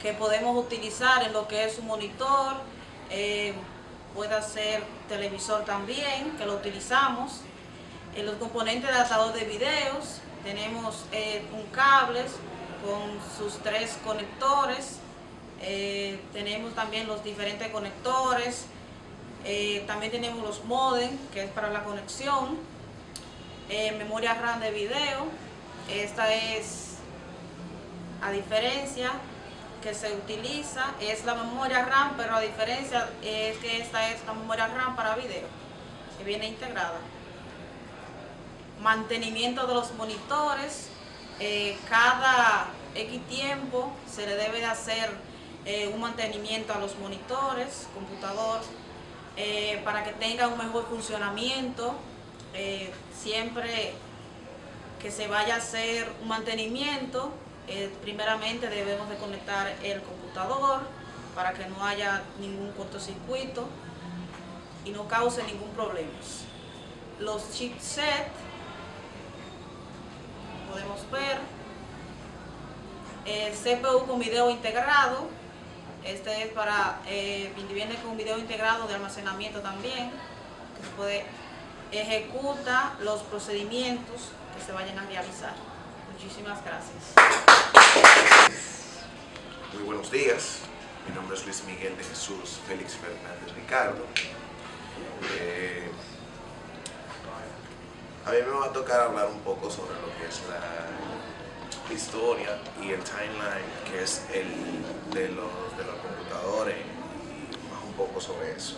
que podemos utilizar en lo que es un monitor, puede ser televisor también, que lo utilizamos. En los componentes de adaptador de videos tenemos un cable con sus 3 conectores, tenemos también los diferentes conectores, también tenemos los modems, que es para la conexión, memoria RAM de video. Esta es, a diferencia que se utiliza, es la memoria RAM, pero a diferencia es que esta es la memoria RAM para video, que viene integrada. Mantenimiento de los monitores, cada X tiempo se le debe de hacer un mantenimiento a los monitores, computador, para que tenga un mejor funcionamiento. Siempre que se vaya a hacer un mantenimiento, primeramente debemos de conectar el computador para que no haya ningún cortocircuito y no cause ningún problema. Los chipsets, podemos ver, el CPU con video integrado, este es para, viene con video integrado de almacenamiento también, que se puede ejecutar los procedimientos que se vayan a realizar. Muchísimas gracias. Muy buenos días, mi nombre es Luis Miguel de Jesús Félix Fernández Ricardo. A mí me va a tocar hablar un poco sobre lo que es la historia y el timeline, que es el de los computadores, y más un poco sobre eso.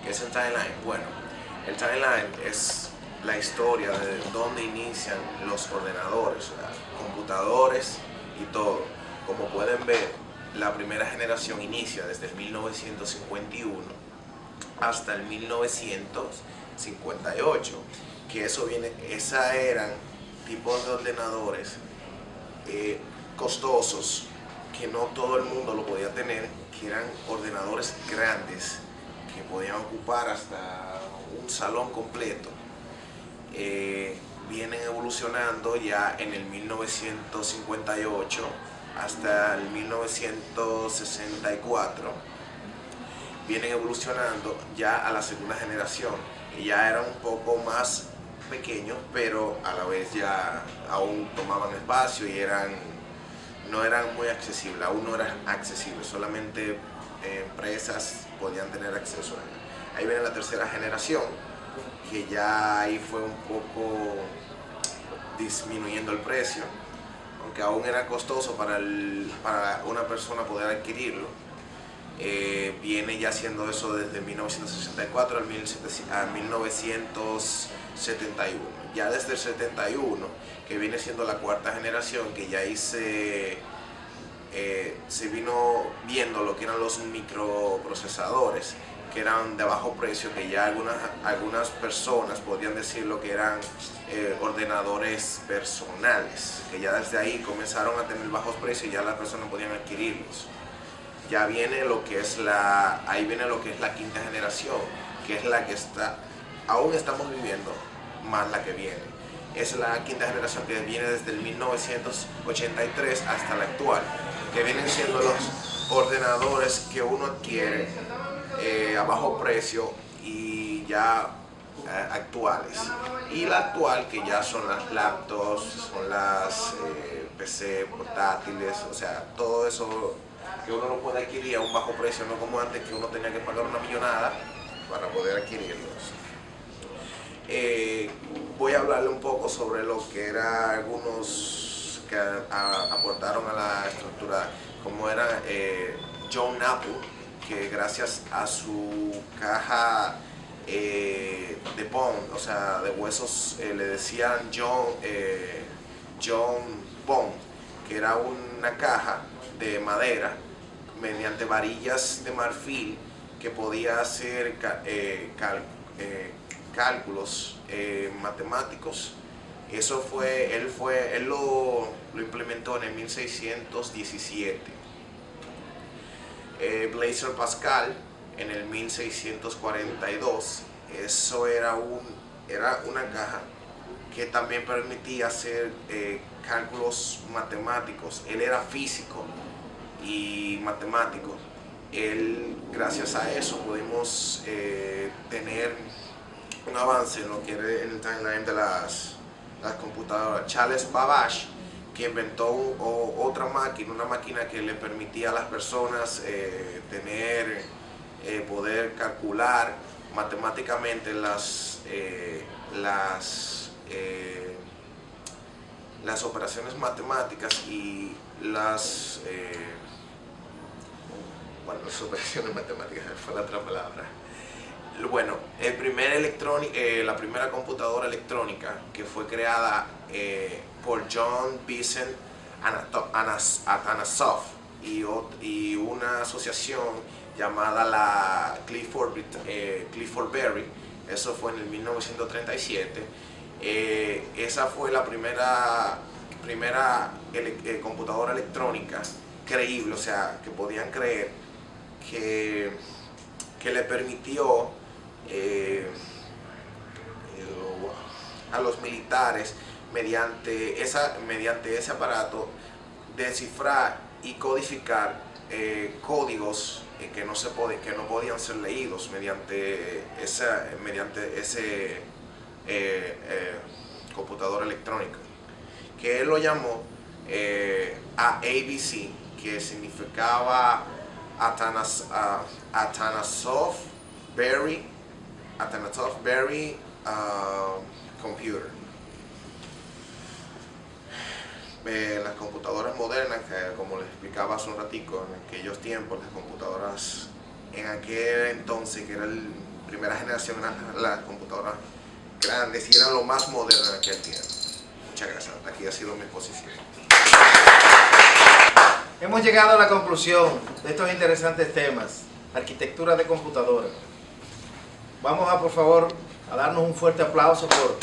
¿Qué es el timeline? Bueno, el timeline es la historia de dónde inician los ordenadores, computadores y todo. Como pueden ver, la primera generación inicia desde el 1951 hasta el 1958, que esa eran tipos de ordenadores costosos, que no todo el mundo lo podía tener, que eran ordenadores grandes, que podían ocupar hasta un salón completo. Vienen evolucionando ya en el 1958 hasta el 1964, vienen evolucionando ya a la segunda generación, y ya eran un poco más pequeños, pero a la vez ya aún tomaban espacio y no eran muy accesibles, aún no eran accesibles, solamente empresas podían tener acceso a ellos. Ahí viene la tercera generación, que ya ahí fue un poco disminuyendo el precio, aunque aún era costoso para una persona poder adquirirlo. Viene ya haciendo eso desde 1964 a 1971. Ya desde el 71, que viene siendo la cuarta generación, que ya ahí se vino viendo lo que eran los microprocesadores, que eran de bajo precio, que ya algunas personas podían decir lo que eran ordenadores personales, que ya desde ahí comenzaron a tener bajos precios y ya las personas podían adquirirlos. Ya viene lo que es ahí viene lo que es la quinta generación, que es la que aún estamos viviendo, más la que viene. Es la quinta generación, que viene desde el 1983 hasta la actual, que vienen siendo los ordenadores que uno adquiere a bajo precio y ya actuales. Y la actual, que ya son las laptops, son las PC portátiles, o sea, todo eso que uno lo puede adquirir a un bajo precio, no como antes que uno tenía que pagar una millonada para poder adquirirlos. Voy a hablarle un poco sobre lo que eran algunos que aportaron a la estructura, como era John Apple, que gracias a su caja de bone, o sea, de huesos, le decían John Bone, que era una caja de madera mediante varillas de marfil que podía hacer cálculos matemáticos. Eso fue, él lo implementó en el 1617. Blaise Pascal en el 1642. Eso era una caja que también permitía hacer cálculos matemáticos. Él era físico y matemático. Gracias a eso pudimos tener un avance en lo que era el timeline de las computadoras. Charles Babbage, que inventó otra máquina, una máquina que le permitía a las personas poder calcular matemáticamente las operaciones matemáticas y las operaciones matemáticas fue la otra palabra. Bueno, la primera computadora electrónica que fue creada por John Vincent Atanasoff y una asociación llamada la Clifford Berry. Eso fue en el 1937. Esa fue la primera computadora electrónica creíble, o sea, que podían creer, que le permitió a los militares mediante ese aparato descifrar y codificar códigos que no podían ser leídos mediante ese computador electrónico, que él lo llamó ABC, que significaba Atanasoff Berry Computer. Las computadoras modernas, que como les explicaba hace un ratico, en aquellos tiempos, las computadoras en aquel entonces, que era la primera generación, eran las computadoras grandes y eran lo más moderno en aquel tiempo. Muchas gracias. Aquí ha sido mi exposición. Hemos llegado a la conclusión de estos interesantes temas, arquitectura de computadoras. Vamos por favor, a darnos un fuerte aplauso por...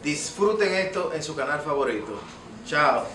Disfruten esto en su canal favorito. Chao.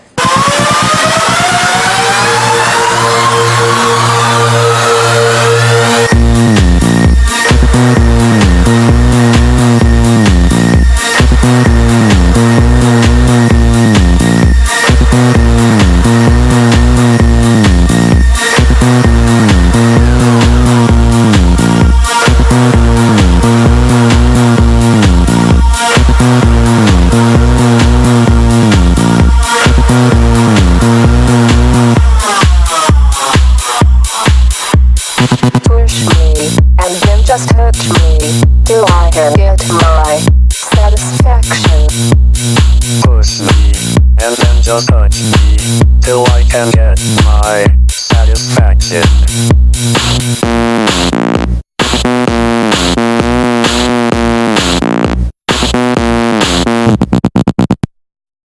Just touch me till I can get my satisfaction. Push me and then just touch me till I can get my satisfaction.